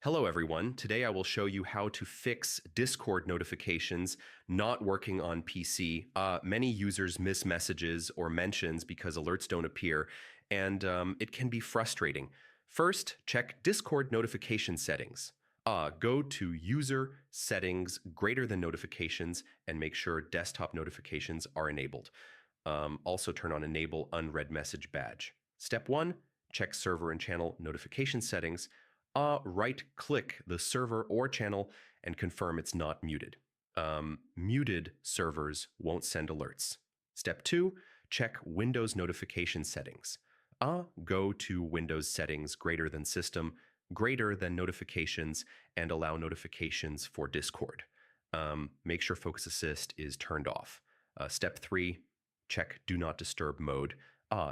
Hello, everyone. Today I will show you how to fix Discord notifications not working on PC. Many users miss messages or mentions because alerts don't appear, and it can be frustrating. First, check Discord notification settings. Go to User Settings greater than Notifications and make sure desktop notifications are enabled. Also turn on Enable Unread Message Badge. Step 1, check Server and Channel Notification Settings. Right-click the server or channel and confirm it's not muted. Muted servers won't send alerts. Step 2, check Windows notification settings. Go to Windows settings greater than system, greater than notifications, and allow notifications for Discord. Make sure Focus Assist is turned off. Step 3, check Do Not Disturb mode.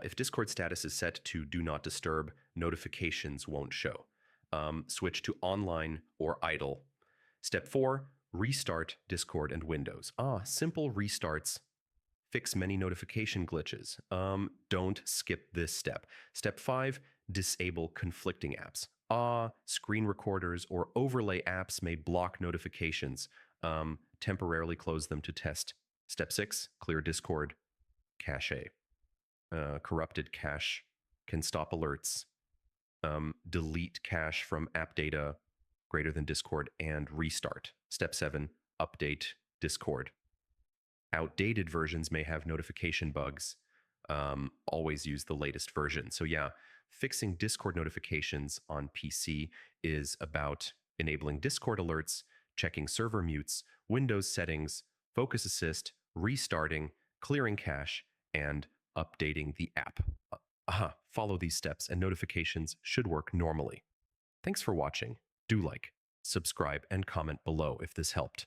If Discord status is set to Do Not Disturb, notifications won't show. Switch to online or idle. Step 4, restart Discord and Windows. Simple restarts fix many notification glitches. Don't skip this step. Step 5, disable conflicting apps. Screen recorders or overlay apps may block notifications. Temporarily close them to test. Step 6, clear Discord cache. Corrupted cache can stop alerts. Delete cache from app data greater than Discord and restart. Step 7, update Discord. Outdated versions may have notification bugs. Always use the latest version. So yeah, fixing Discord notifications on PC is about enabling Discord alerts, checking server mutes, Windows settings, Focus Assist, restarting, clearing cache, and updating the app. Follow these steps and notifications should work normally. Thanks for watching. Do like, subscribe, and comment below if this helped.